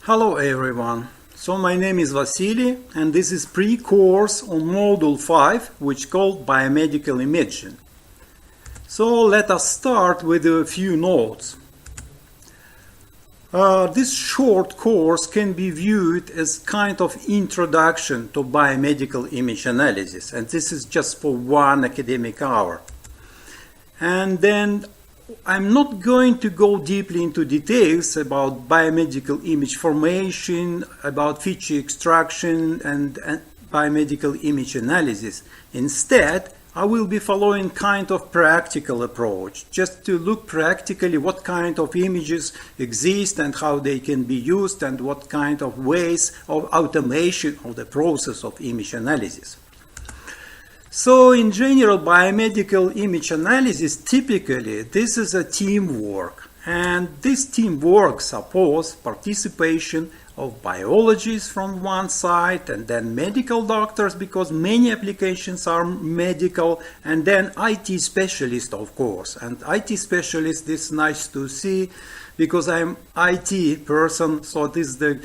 Hello everyone. So my name is Vassili and this is pre-course on Module 5 which called Biomedical Imaging. So let us start with a few notes. This short course can be viewed as kind of introduction to biomedical image analysis, and this is just for 1 academic hour. And then I'm not going to go deeply into details about biomedical image formation, about feature extraction and biomedical image analysis. Instead, I will be following kind of practical approach, just to look practically what kind of images exist and how they can be used and what kind of ways of automation of the process of image analysis. So in general, biomedical image analysis, typically this is a teamwork, and this teamwork supposes participation of biologists from one side and then medical doctors, because many applications are medical, and then IT specialists, of course. And IT specialists, this is nice to see because I'm IT person, so this is the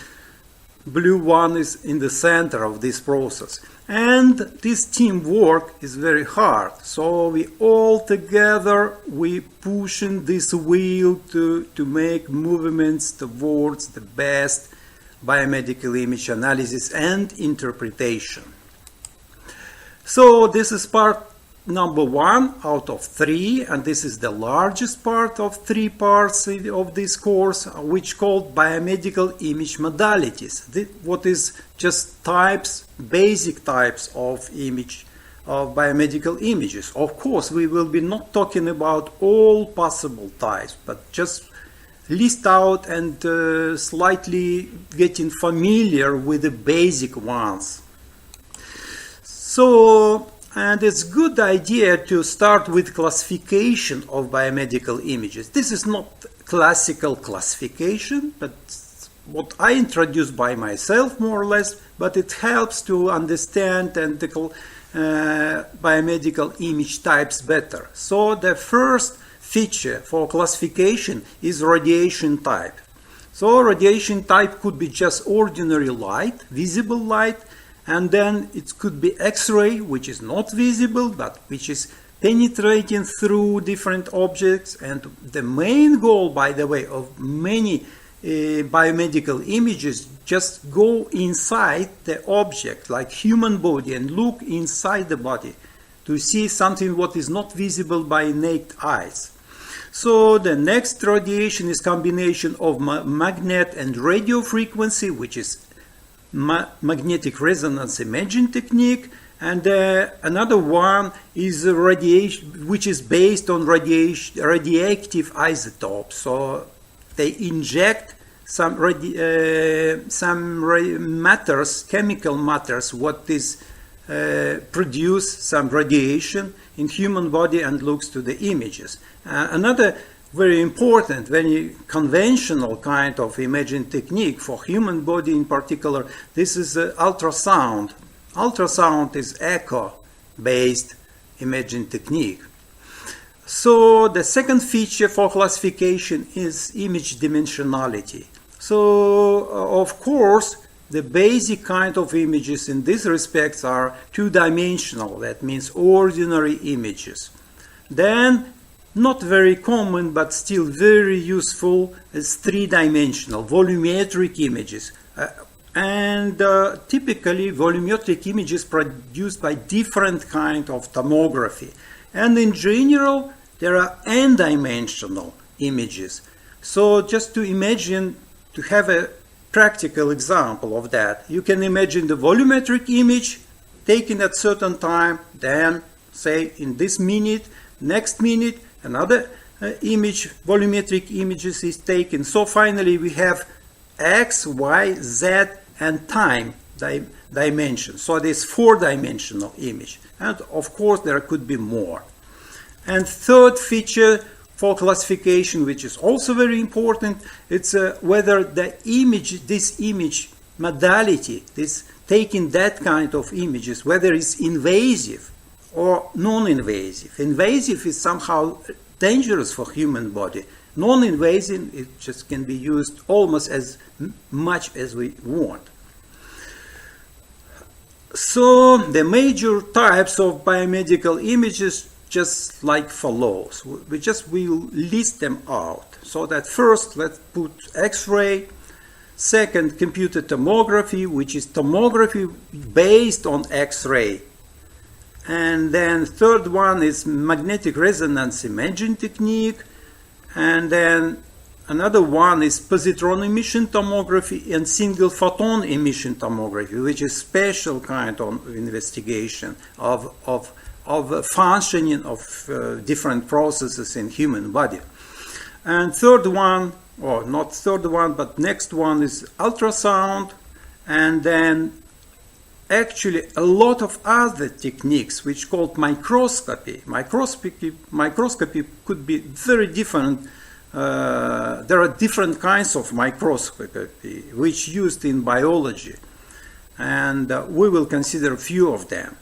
blue one is in the center of this process. And this teamwork is very hard. So we all together, we pushing this wheel to make movements towards the best biomedical image analysis and interpretation. So this is part number 1 out of 3, and this is the largest part of 3 parts of this course, which called biomedical image modalities. What is just types, basic types of image, of biomedical images. Of course, we will be not talking about all possible types, but just list out and slightly getting familiar with the basic ones. So, and it's a good idea to start with classification of biomedical images. This is not classical classification, but what I introduced by myself more or less, but it helps to understand and biomedical image types better. So the first feature for classification is radiation type. So radiation type could be just ordinary light, visible light, and then it could be X-ray, which is not visible, but which is penetrating through different objects. And the main goal, by the way, of many biomedical images, just go inside the object, like human body, and look inside the body to see something what is not visible by naked eyes. So the next radiation is combination of magnet and radio frequency, which is magnetic resonance imaging technique, and another one is radiation, which is based on radioactive isotopes. So they inject some matters, chemical matters, what is produce some radiation in human body and looks to the images. Another very important, very conventional kind of imaging technique for human body in particular, this is ultrasound. Ultrasound is echo-based imaging technique. So the second feature for classification is image dimensionality. So of course, the basic kind of images in this respect are two-dimensional, that means ordinary images. Then not very common, but still very useful, is three-dimensional, volumetric images. Typically, volumetric images produced by different kind of tomography. And in general, there are n-dimensional images. So just to imagine, to have a practical example of that, you can imagine the volumetric image taken at certain time, then say in this minute, next minute, another image, volumetric images is taken. So finally we have X, Y, Z and time dimension. So this 4-dimensional image. And of course there could be more. And third feature for classification, which is also very important, it's whether the image, this image modality, this taking that kind of images, whether it's invasive or non-invasive. Invasive is somehow dangerous for human body, Non-invasive, it just can be used almost as much as we want. So the major types of biomedical images just like follows. We will list them out. So that first, let's put X-ray. Second, computer tomography, which is tomography based on X-ray. And then third one is magnetic resonance imaging technique. And then another one is positron emission tomography and single photon emission tomography, which is special kind of investigation of functioning of different processes in human body. And third one, or not third one, but next one is ultrasound, and then actually a lot of other techniques which called microscopy. Microscopy could be very different. There are different kinds of microscopy which used in biology, and we will consider a few of them.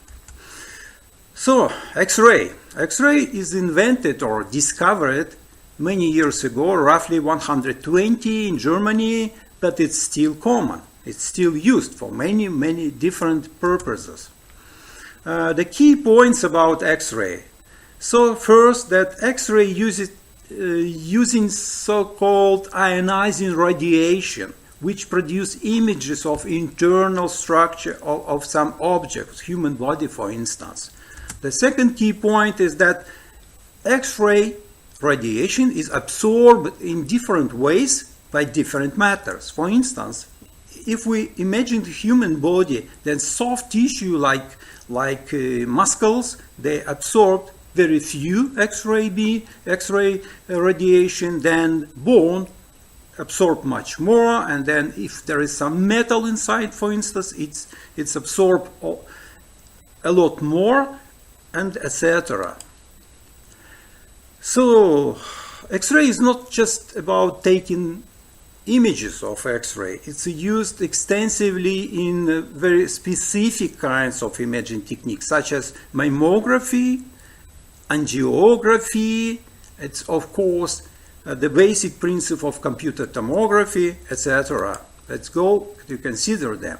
So, X-ray. X-ray is invented or discovered many years ago, roughly 120 in Germany, but it's still common. It's still used for many, many different purposes. The key points about X-ray. So first, that X-ray uses using so-called ionizing radiation, which produce images of internal structure of some objects, human body for instance. The second key point is that X-ray radiation is absorbed in different ways by different matters. For instance, if we imagine the human body, then soft tissue like muscles, they absorb very few X-ray radiation, then bone absorb much more, and then if there is some metal inside, for instance, it's absorbed a lot more, and etc. So X-ray is not just about taking images of X-ray. It's used extensively in very specific kinds of imaging techniques, such as mammography, angiography. It's of course the basic principle of computer tomography, etc. Let's go to consider them.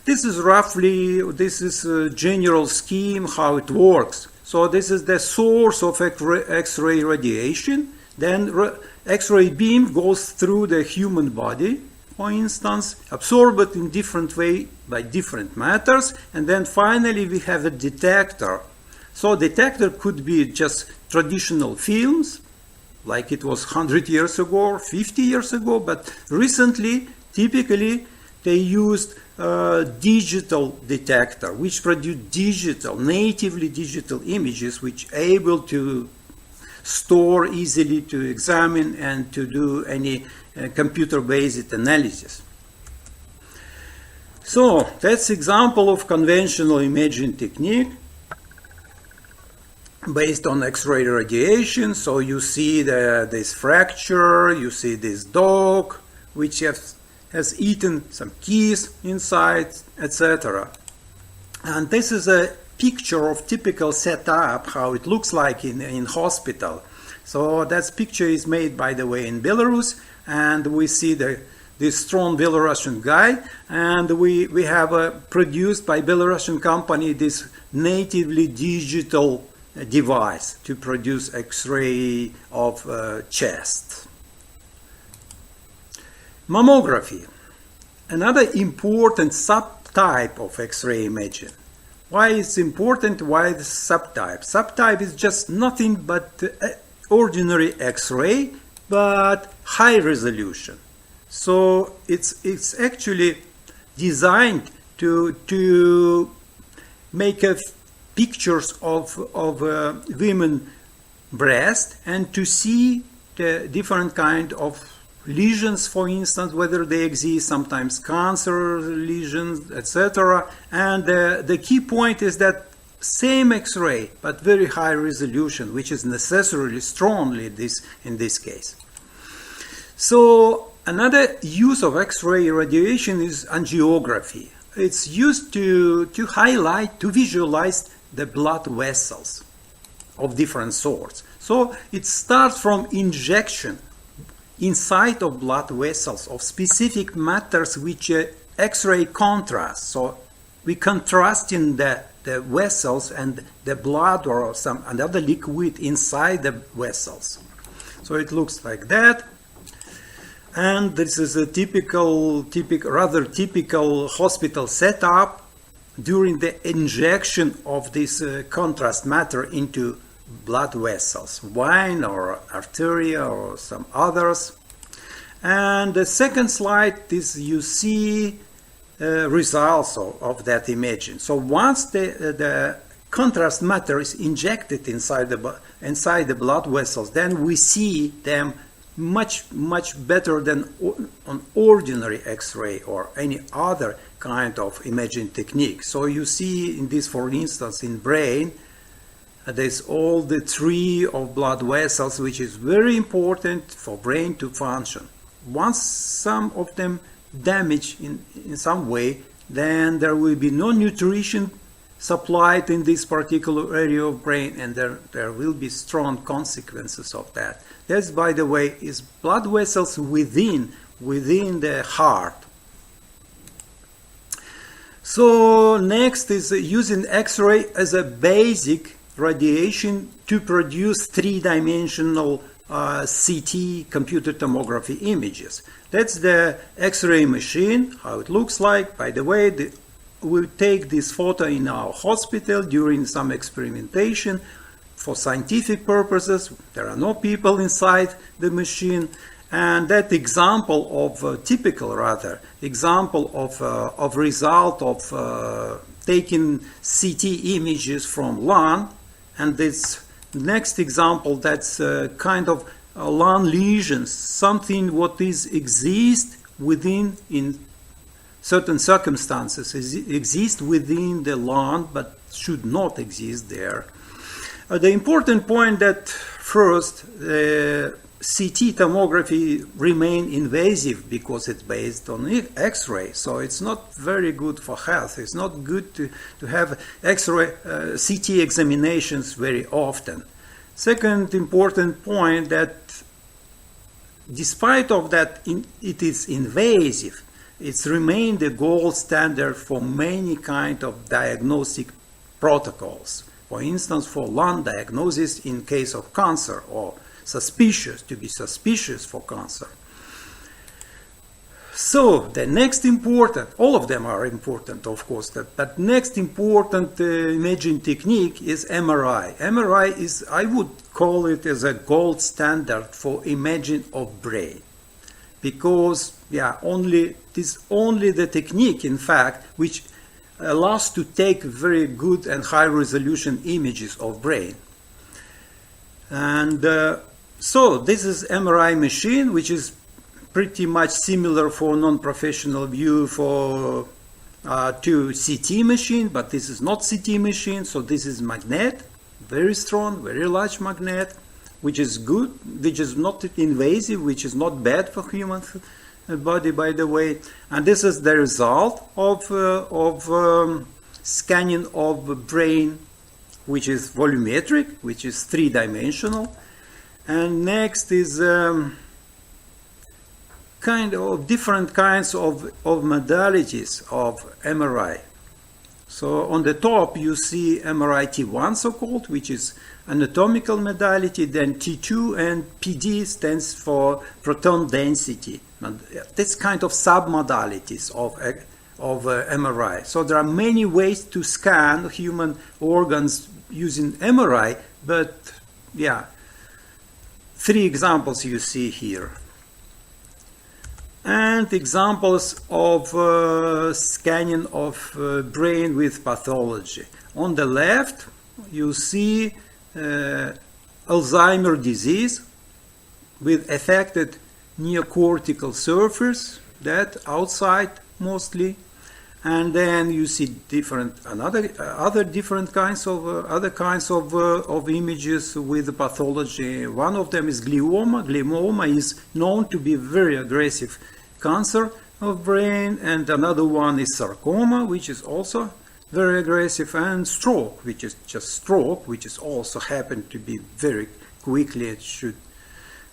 This is a general scheme how it works. So this is the source of X-ray radiation. Then X-ray beam goes through the human body, for instance, absorbed in different way by different matters, and then finally we have a detector. So detector could be just traditional films, like it was 100 years ago or 50 years ago, but recently, typically, they used digital detector, which produce natively digital images, which able to store easily, to examine, and to do any computer-based analysis. So that's example of conventional imaging technique based on X-ray radiation. So you see this fracture, you see this dog, which has eaten some keys inside, etc. And this is a picture of typical setup, how it looks like in hospital. So that picture is made, by the way, in Belarus, and we see this strong Belarusian guy, and we have produced by Belarusian company this natively digital device to produce X-ray of chest. Mammography, another important subtype of X-ray imaging. Why it's important? Why the subtype? Subtype is just nothing but ordinary X-ray, but high resolution. So it's actually designed to make pictures of women breast and to see the different kind of lesions, for instance, whether they exist, sometimes cancer lesions, etc. And the key point is that same X-ray, but very high resolution, which is necessarily strongly in this case. So another use of X-ray radiation is angiography. It's used to highlight, to visualize the blood vessels of different sorts. So it starts from injection inside of blood vessels of specific matters which X-ray contrast. So we contrasting the vessels and the blood or some another liquid inside the vessels. So it looks like that. And this is a rather typical hospital setup during the injection of this contrast matter into blood vessels, vein or arteria or some others. And the second slide is you see results of that imaging. So once the contrast matter is injected inside the blood vessels, then we see them much better than on ordinary X-ray or any other kind of imaging technique. So you see in this, for instance, in brain, there's all the tree of blood vessels, which is very important for brain to function. Once some of them damage in some way, then there will be no nutrition supplied in this particular area of brain, and there will be strong consequences of that. That's, by the way, is blood vessels within the heart. So next is using X-ray as a basic radiation to produce three-dimensional CT computer tomography images. That's the X-ray machine, how it looks like. By the way, we'll take this photo in our hospital during some experimentation for scientific purposes. There are no people inside the machine, and that example of typical example of result of taking CT images from lung, and this next example, that's kind of lung lesions, something what is exist within in certain circumstances, exist within the lung but should not exist there. The important point that first, CT tomography remain invasive because it's based on X-ray, so it's not very good for health. It's not good to have X-ray CT examinations very often. Second important point, that despite of that it is invasive, it's remained the gold standard for many kind of diagnostic protocols. For instance, for lung diagnosis in case of cancer, or to be suspicious for cancer. So the next important, all of them are important, of course, but next important imaging technique is MRI. MRI is, I would call it as a gold standard for imaging of brain, because only the technique, in fact, which allows to take very good and high resolution images of brain. And so this is MRI machine, which is pretty much similar for non-professional view to CT machine, but this is not CT machine. So this is magnet, very strong, very large magnet, which is good, which is not invasive, which is not bad for human body, by the way. And this is the result of scanning of brain, which is volumetric, which is three-dimensional. And next is kind of different kinds of modalities of MRI. So on the top you see MRI T1, so-called, which is anatomical modality, then T2 and PD stands for proton density. That's kind of sub-modalities of MRI. So there are many ways to scan human organs using MRI, but three examples you see here. And examples of scanning of brain with pathology. On the left, you see Alzheimer's disease with affected neocortical surface, that outside mostly, and then you see other different kinds of images with pathology. One of them is glioma. Glioma is known to be very aggressive cancer of brain, and another one is sarcoma, which is also very aggressive, and stroke, which is just stroke, which is also happened to be very quickly. It should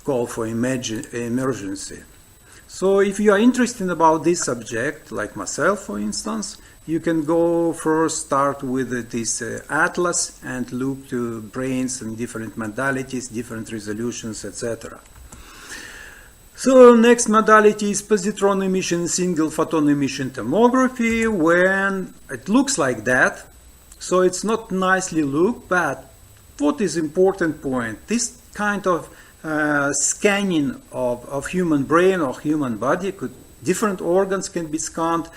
call for emergency. So if you are interested about this subject, like myself for instance, you can go first start with this atlas and look to brains and different modalities, different resolutions, etc. So next modality is positron emission single photon emission tomography, when it looks like that. So it's not nicely look, but what is important point, this kind of scanning of human brain or human body, different organs can be scanned,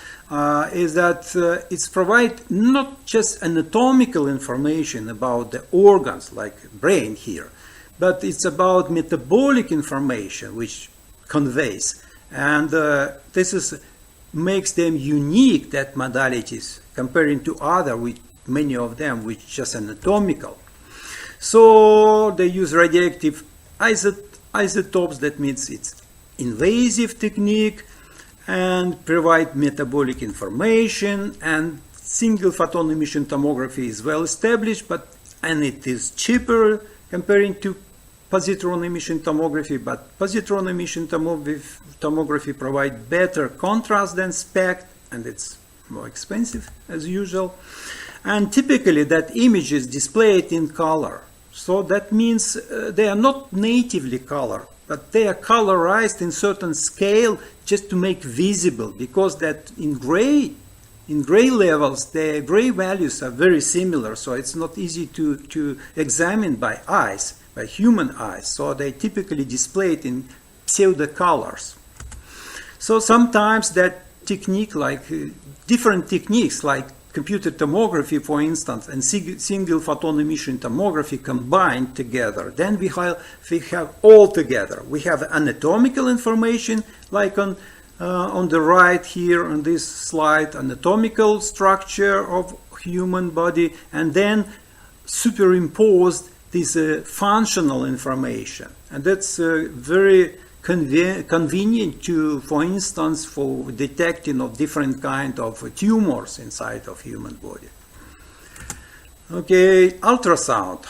is that it's provide not just anatomical information about the organs like brain here, but it's about metabolic information which conveys, and this makes them unique, that modalities, comparing to other, with many of them which just anatomical. So they use radioactive isotopes, that means it's invasive technique, and provide metabolic information, and single photon emission tomography is well established, and it is cheaper comparing to positron emission tomography, but positron emission tomography provide better contrast than SPECT, and it's more expensive as usual. And typically that image is displayed in color. So that means they are not natively colored, but they are colorized in certain scale just to make visible, because that in gray levels, the gray values are very similar, so it's not easy to examine by eyes, by human eyes. So they typically displayed in pseudo colors. So sometimes that technique, like different techniques like computed tomography, for instance, and single photon emission tomography combined together, then we have all together. We have anatomical information, like on the right here on this slide, anatomical structure of human body, and then superimposed this functional information. And that's very convenient to, for instance, for detecting of different kind of tumors inside of human body. Okay, ultrasound.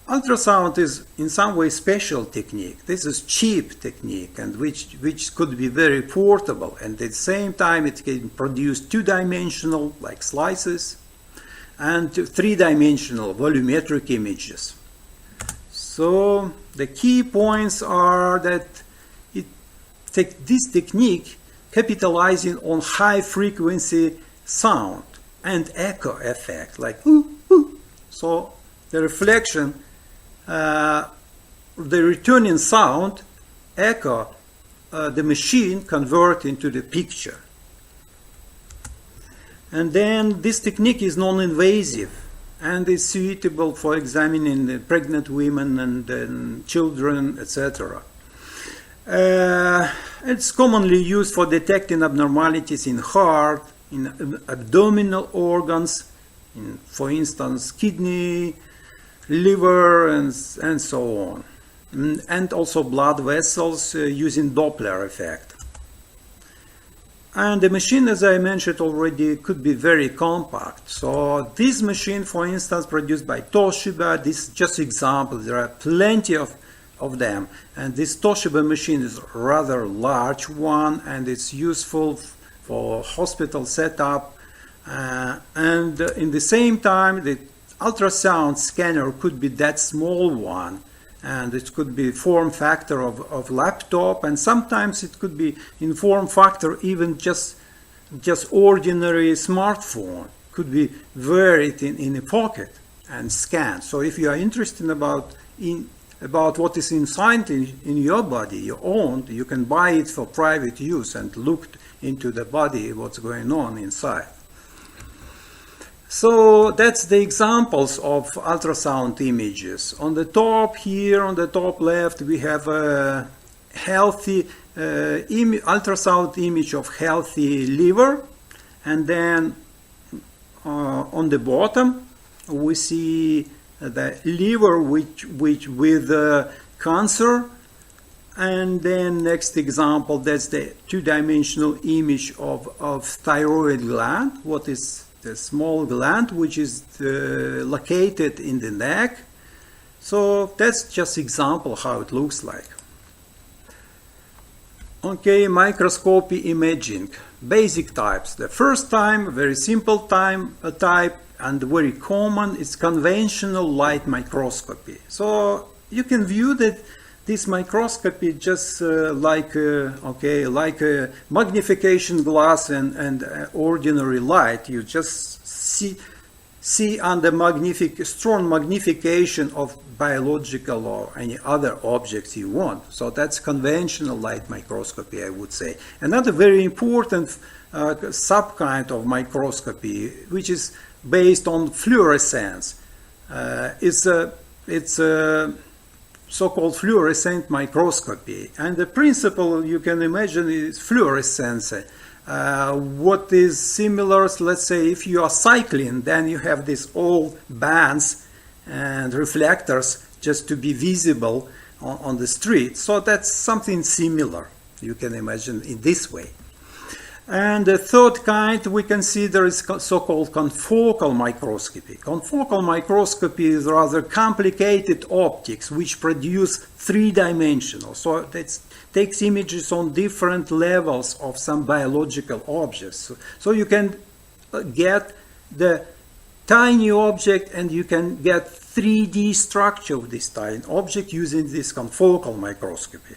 Ultrasound is in some way special technique. This is cheap technique, and which could be very portable, and at the same time it can produce two-dimensional like slices and three-dimensional volumetric images. So the key points are that this technique capitalizing on high frequency sound and echo effect, like ooh, ooh. So the reflection, the returning sound echo, the machine convert into the picture. And then this technique is non-invasive and is suitable for examining the pregnant women and children, etc. It's commonly used for detecting abnormalities in heart, in abdominal organs, in, for instance, kidney, liver, and so on. And also blood vessels using Doppler effect. And the machine, as I mentioned already, could be very compact. So this machine, for instance, produced by Toshiba, this is just example. There are plenty of them, and this Toshiba machine is a rather large one, and it's useful for hospital setup, and in the same time the ultrasound scanner could be that small one, and it could be form factor of laptop, and sometimes it could be in form factor even just ordinary smartphone, could be wear it in a pocket and scan. So if you are interested about what is inside in your body, your own, you can buy it for private use and look into the body, what's going on inside. So that's the examples of ultrasound images. On the top here, on the top left, we have a healthy ultrasound image of healthy liver, and then on the bottom we see the liver which with cancer, and then next example, that's the two-dimensional image of thyroid gland. What is the small gland which is located in the neck? So that's just example how it looks like. Okay, microscopy imaging. Basic types. The first type, very simple type and very common, is conventional light microscopy. So you can view that this microscopy just like a magnification glass and ordinary light. You just see under strong magnification of biological or any other objects you want. So that's conventional light microscopy, I would say. Another very important subkind of microscopy, which is based on fluorescence, it's a so-called fluorescent microscopy. And the principle you can imagine is fluorescence. What is similar, let's say if you are cycling, then you have these old bands and reflectors just to be visible on the street. So that's something similar, you can imagine in this way. And the third kind we consider is so-called confocal microscopy. Confocal microscopy is rather complicated optics which produce three-dimensional. So it takes images on different levels of some biological objects. So you can get the tiny object and you can get 3D structure of this tiny object using this confocal microscopy.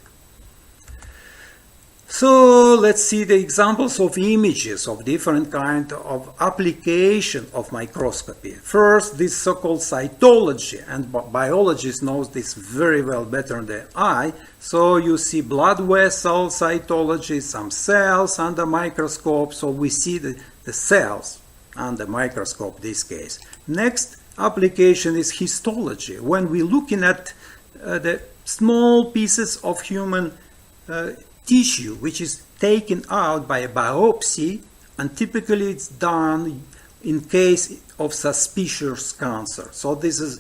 So let's see the examples of images of different kind of application of microscopy. First, this so-called cytology, and biologists know this very well, better than I. So you see blood vessel cytology, some cells under microscope. So we see the cells under microscope in this case. Next application is histology. When we're looking at the small pieces of human tissue which is taken out by a biopsy, and typically it's done in case of suspicious cancer. So this is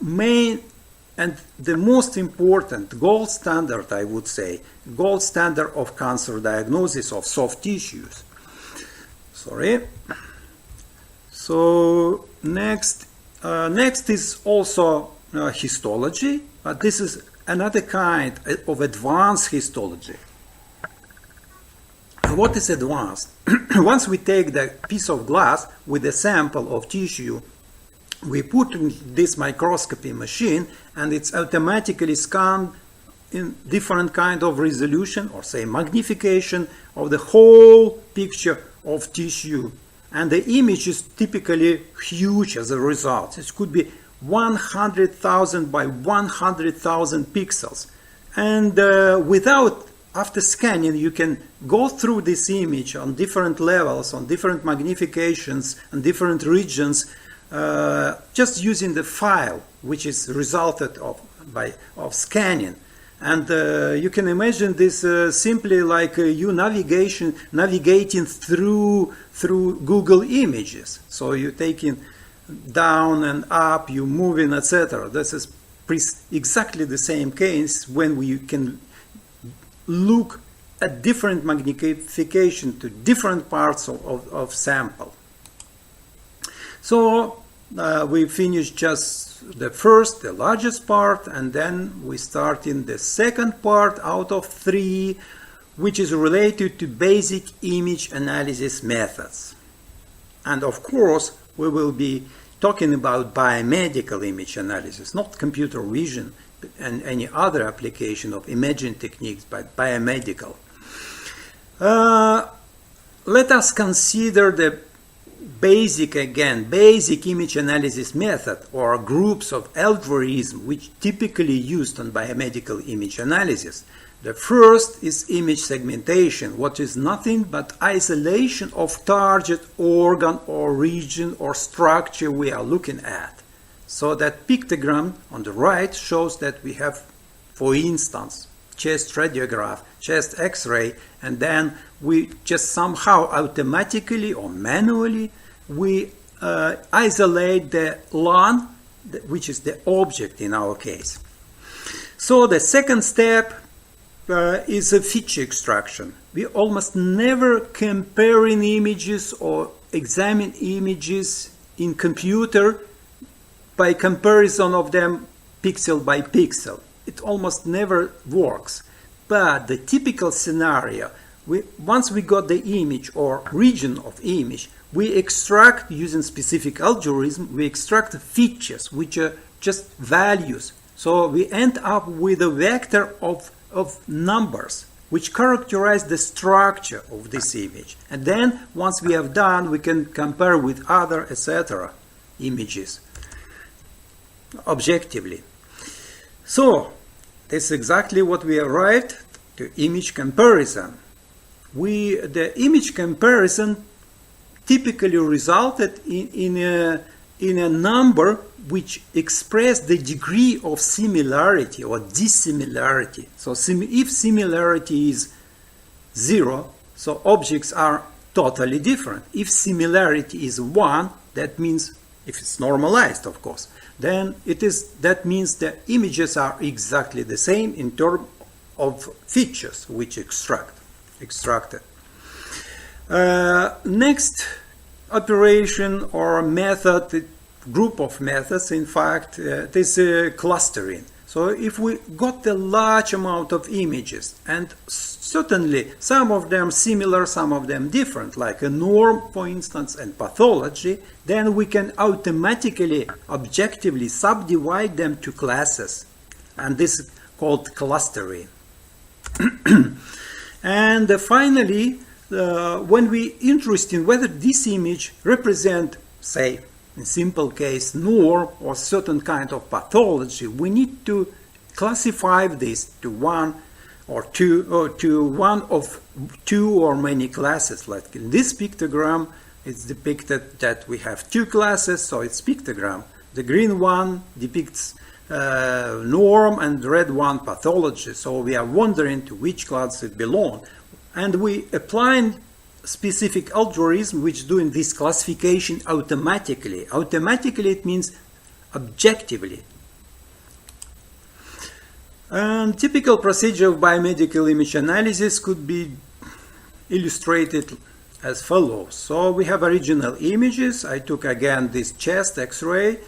main and the most important gold standard, I would say, gold standard of cancer diagnosis of soft tissues. So next is also histology, but this is another kind of advanced histology. What is advanced? Once we take the piece of glass with a sample of tissue, we put in this microscopy machine and it's automatically scanned in different kind of resolution or say magnification of the whole picture of tissue. And the image is typically huge as a result. It could be 100,000 by 100,000 pixels. And after scanning, you can go through this image on different levels, on different magnifications, and different regions, just using the file, which is resulted of scanning. And you can imagine this simply like you navigating through Google Images. So you're taking down and up, you moving, etc. This is exactly the same case when we can look at different magnification to different parts of sample. So we finished just the largest part, and then we start in the second part out of 3, which is related to basic image analysis methods. And of course, we will be talking about biomedical image analysis, not computer vision and any other application of imaging techniques, but biomedical. Let us consider the basic image analysis method or groups of algorithms which typically used on biomedical image analysis. The first is image segmentation, what is nothing but isolation of target organ or region or structure we are looking at. So that pictogram on the right shows that we have, for instance, chest radiograph, chest x-ray, and then we just somehow automatically or manually we isolate the lung, which is the object in our case. So the second step is a feature extraction. We almost never comparing images or examine images in computer by comparison of them pixel by pixel. It almost never works. But the typical scenario, once we got the image or region of image, we extract, using specific algorithm, we extract features which are just values. So we end up with a vector of numbers which characterize the structure of this image. And then once we have done, we can compare with other, etc. images objectively. So this is exactly what we arrived to: image comparison. The image comparison typically resulted in a number which expressed the degree of similarity or dissimilarity. So if similarity is 0, so objects are totally different. If similarity is 1, that means, if it's normalized, of course, then that means the images are exactly the same in terms of features which extracted. Next operation or method, group of methods, in fact, this clustering. So if we got a large amount of images, and certainly some of them similar, some of them different, like a norm, for instance, and pathology, then we can automatically, objectively subdivide them to classes. And this is called clustering. And finally, when we interested in whether this image represent, say, in simple case, norm or certain kind of pathology, we need to classify this to one or two, or to one of two or many classes. Like in this pictogram, it's depicted that we have two classes, so it's pictogram. The green one depicts norm and the red one pathology. So we are wondering to which class it belongs. And we applying specific algorithm which doing this classification automatically. Automatically it means objectively. And typical procedure of biomedical image analysis could be illustrated as follows. So we have original images. I took again this chest X-ray,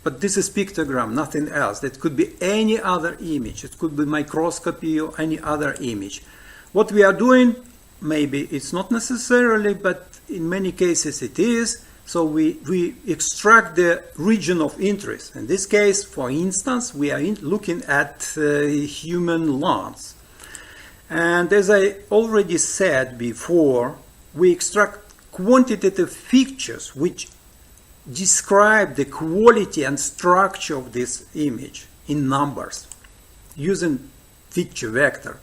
but this is pictogram, nothing else. That could be any other image. It could be microscopy or any other image. What we are doing, maybe it's not necessarily, but in many cases it is. So we extract the region of interest. In this case, for instance, we are looking at human lungs. And as I already said before, we extract quantitative features which describe the quality and structure of this image in numbers using feature vector.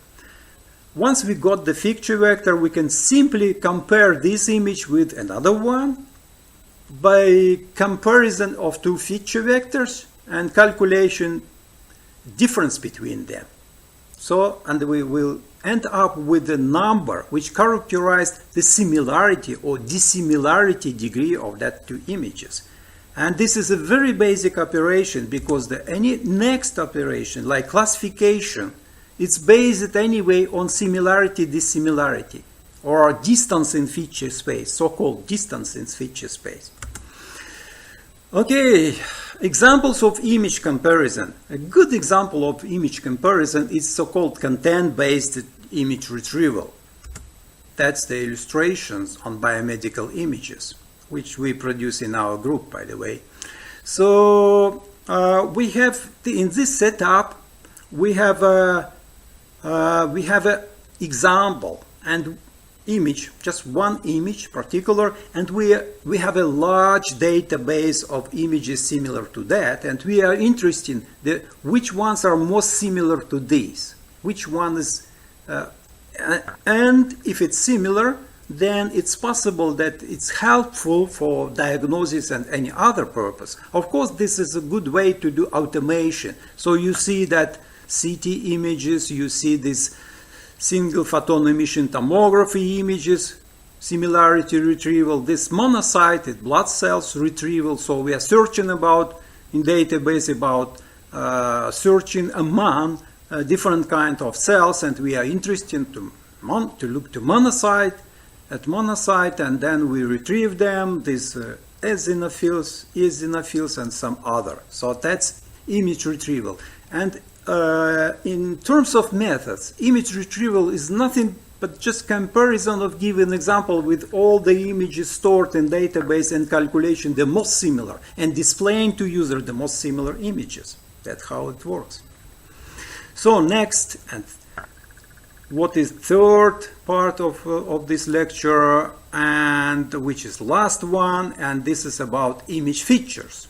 Once we got the feature vector, we can simply compare this image with another one by comparison of two feature vectors and calculation difference between them. So, and we will end up with a number which characterizes the similarity or dissimilarity degree of that two images. And this is a very basic operation because any next operation, like classification, it's based anyway on similarity, dissimilarity, or distance in feature space, so-called distance in feature space. Okay, examples of image comparison. A good example of image comparison is so-called content-based image retrieval. That's the illustrations on biomedical images, which we produce in our group, by the way. So we have, in this setup, we have a example and image, just one image particular, and we have a large database of images similar to that, and we are interested in which ones are most similar to these, which one is, and if it's similar, then it's possible that it's helpful for diagnosis and any other purpose. Of course, this is a good way to do automation. So you see that CT images, you see this single photon emission tomography images, similarity retrieval, this monocyted blood cells retrieval. So we are searching about in database about searching among different kind of cells, and we are interested to look to monocyte, and then we retrieve them, these eosinophils, and some other. So that's image retrieval. And in terms of methods, image retrieval is nothing but just comparison of given example with all the images stored in database and calculation the most similar and displaying to user the most similar images. That's how it works. So next, and what is third part of this lecture, and which is last one, and this is about image features.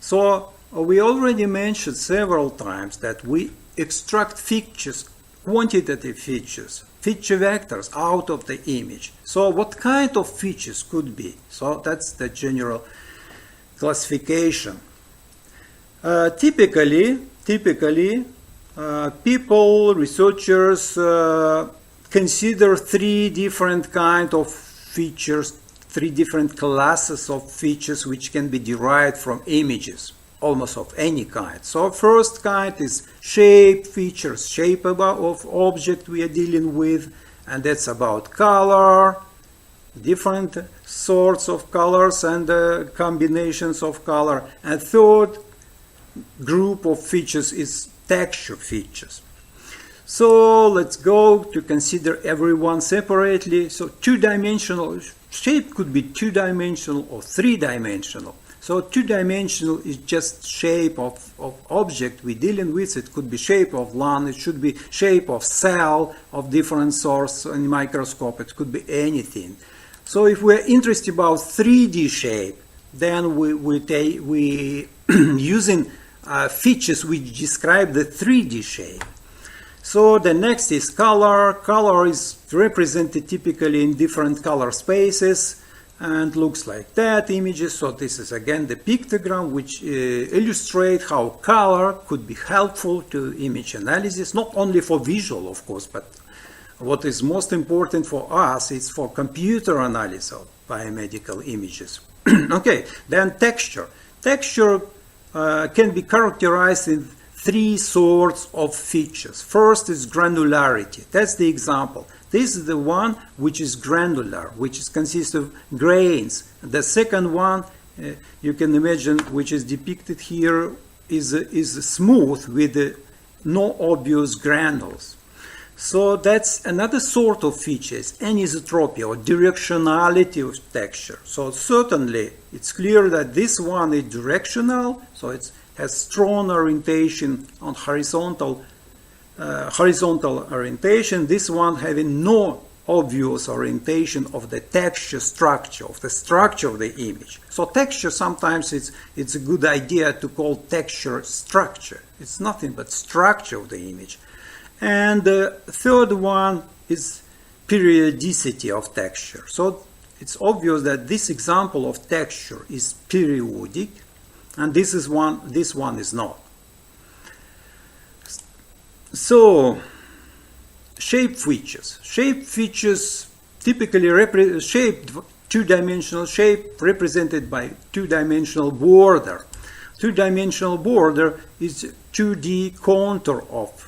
So we already mentioned several times that we extract features, quantitative features, feature vectors out of the image. So what kind of features could be? So that's the general classification. Typically, people, researchers consider three different kind of features, three different classes of features which can be derived from images, almost of any kind. So first kind is shape features, shape of object we are dealing with, and that's about color, different sorts of colors and combinations of color. And third group of features is texture features. So let's go to consider every one separately. So two-dimensional shape could be two-dimensional or three-dimensional. So two-dimensional is just shape of object we're dealing with. It could be shape of lung, it should be shape of cell of different sorts in microscope, it could be anything. So if we're interested about 3D shape, then we using features which describe the 3D shape. So the next is color. Color is represented typically in different color spaces and looks like that images. So this is again the pictogram which illustrate how color could be helpful to image analysis, not only for visual of course, but what is most important for us is for computer analysis of biomedical images. Okay, then texture. Texture can be characterized in three sorts of features. First is granularity. That's the example. This is the one which is granular, which consists of grains. The second one, you can imagine, which is depicted here, is smooth with no obvious granules. So that's another sort of features, anisotropy or directionality of texture. So certainly it's clear that this one is directional, so it has strong orientation on horizontal orientation. This one having no obvious orientation of the texture structure, of the structure of the image. So texture, sometimes it's a good idea to call texture structure. It's nothing but structure of the image. And the third one is periodicity of texture. So it's obvious that this example of texture is periodic, and this one is not. So shape features. Shape features typically two-dimensional shape represented by two-dimensional border. Two-dimensional border is 2D contour of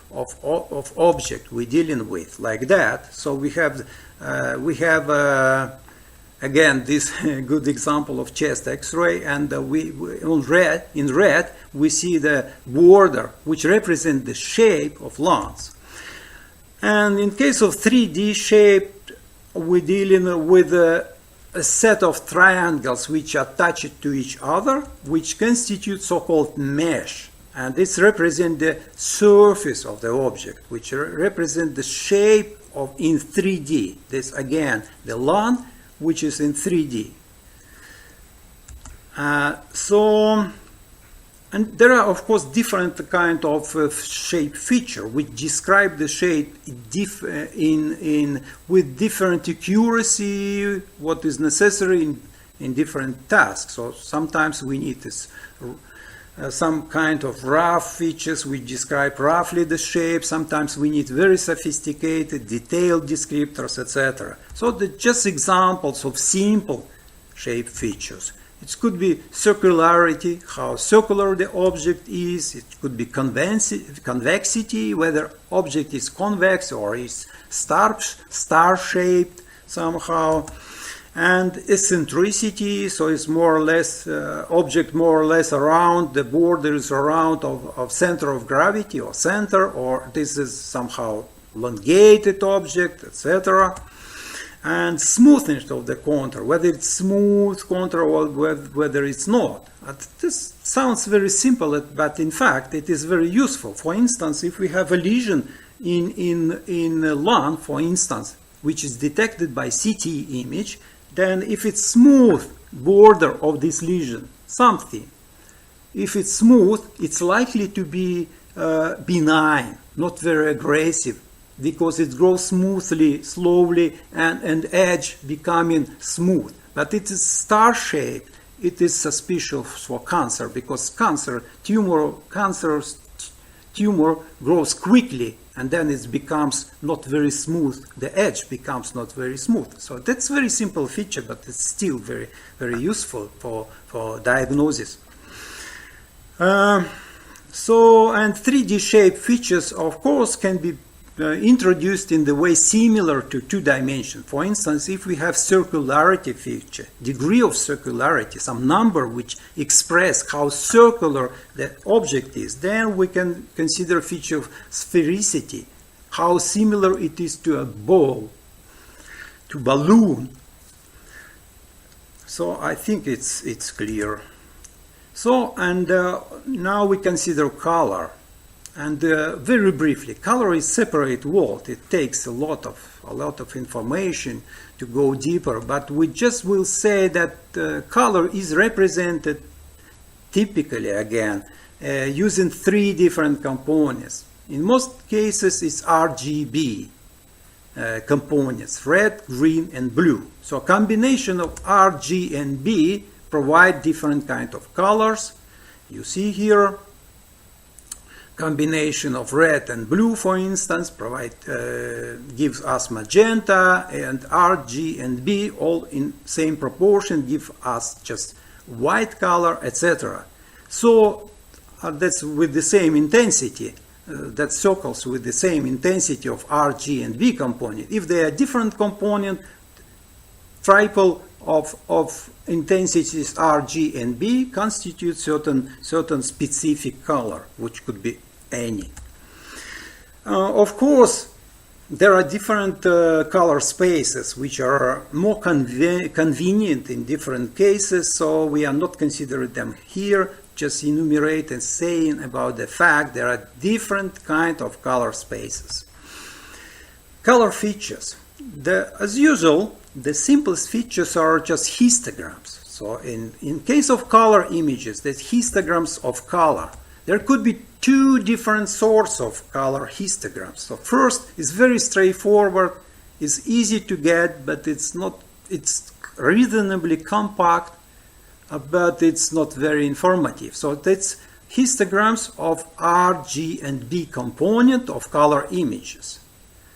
object we're dealing with, like that. So we have again this good example of chest X-ray, and in red we see the border which represents the shape of lungs. And in case of 3D shape, we're dealing with a set of triangles which are attached to each other, which constitute so-called mesh. And this represents the surface of the object, which represents the shape of in 3D. This again, the lung, which is in 3D. And there are of course different kind of shape feature which describe the shape with different accuracy, what is necessary in different tasks. So sometimes we need this some kind of rough features which describe roughly the shape. Sometimes we need very sophisticated, detailed descriptors, etc. So they're just examples of simple shape features. It could be circularity, how circular the object is. It could be convexity, whether object is convex or is star-shaped somehow. And eccentricity, so it's more or less object more or less around the border is around of center of gravity or center, or this is somehow elongated object, etc. And smoothness of the contour, whether it's smooth contour or whether it's not. This sounds very simple, but in fact it is very useful. For instance, if we have a lesion in a lung, for instance, which is detected by CT image, then if it's smooth border of this lesion, something, if it's smooth, it's likely to be benign, not very aggressive, because it grows smoothly, slowly, and edge becoming smooth. But it is star-shaped. It is suspicious for cancer, because tumor grows quickly, and then it becomes not very smooth. The edge becomes not very smooth. So that's a very simple feature, but it's still very, very useful for diagnosis. And 3D shape features, of course, can be introduced in the way similar to two dimensions. For instance, if we have circularity feature, degree of circularity, some number which express how circular the object is, then we can consider feature of sphericity, how similar it is to a ball, to balloon. So I think it's clear. So, and now we consider color. And very briefly, color is separate world. It takes a lot of information to go deeper, but we just will say that color is represented typically again using three different components. In most cases, it's RGB components: red, green, and blue. So a combination of R, G, and B provide different kind of colors. You see here. Combination of red and blue, for instance, gives us magenta, and R, G, and B, all in same proportion, give us just white color, etc. So that's with the same intensity, that circles with the same intensity of R, G, and B component. If they are different component, triple of intensities R, G, and B constitute certain specific color, which could be any. Of course, there are different color spaces which are more convenient in different cases, so we are not considering them here, just enumerate and saying about the fact there are different kind of color spaces. Color features. As usual, the simplest features are just histograms. So in case of color images, there's histograms of color. There could be two different sorts of color histograms. So first is very straightforward, it's easy to get, but it's reasonably compact, but it's not very informative. So that's histograms of R, G, and B component of color images.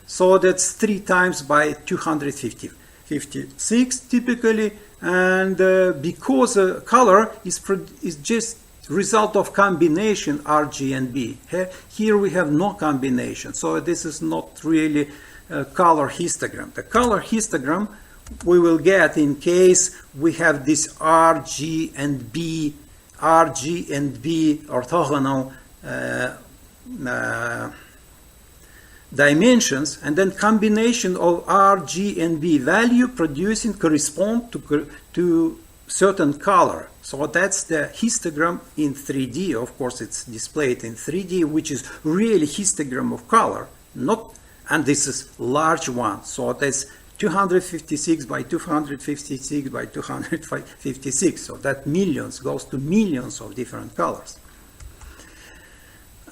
So that's 3 times by 256 typically, and because color is just result of combination R, G, and B. Here we have no combination, so this is not really a color histogram. The color histogram we will get in case we have this R, G, and B orthogonal dimensions, and then combination of R, G, and B value producing correspond to certain color. So that's the histogram in 3D. Of course, it's displayed in 3D, which is really histogram of color. And this is large one. So that's 256 by 256 by 256. So that millions goes to millions of different colors.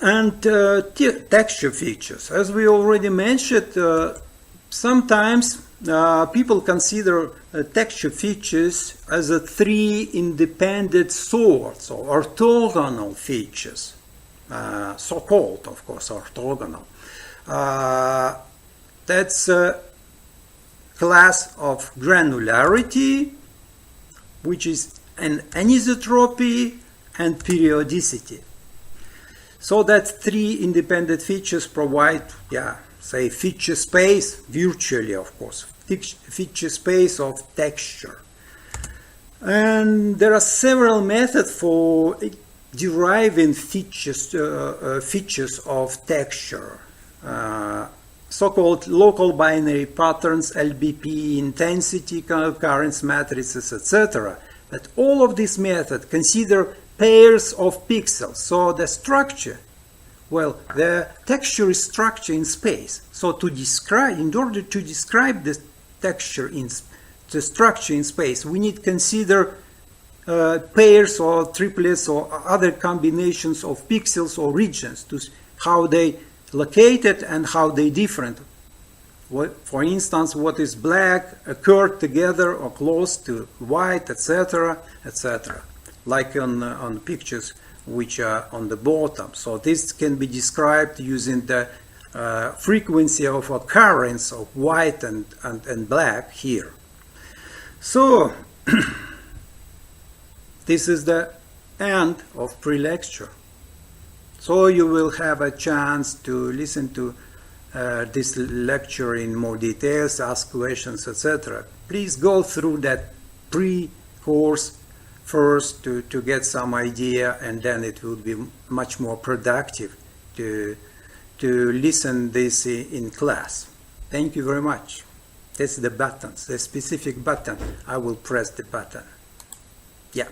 And texture features. As we already mentioned, sometimes people consider texture features as 3 independent sorts or orthogonal features, so-called, of course, orthogonal. That's a class of granularity, which is an anisotropy and periodicity. So that 3 independent features provide, say, feature space, virtually, of course, feature space of texture. And there are several methods for deriving features of texture. So-called local binary patterns, LBP, intensity, occurrence matrices, etc. But all of these methods consider pairs of pixels. So the structure, well, the texture is structure in space. So to describe, in order to describe the texture in the structure in space, we need to consider pairs or triplets or other combinations of pixels or regions, to how they located and how they different. For instance, what is black occurred together or close to white, etc., etc., like on pictures which are on the bottom. So this can be described using the frequency of occurrence of white and black here. So this is the end of pre-lecture. So you will have a chance to listen to this lecture in more details, ask questions, etc. Please go through that pre-course first to get some idea, and then it will be much more productive to listen this in class. Thank you very much. That's the buttons, the specific button. I will press the button. Yeah.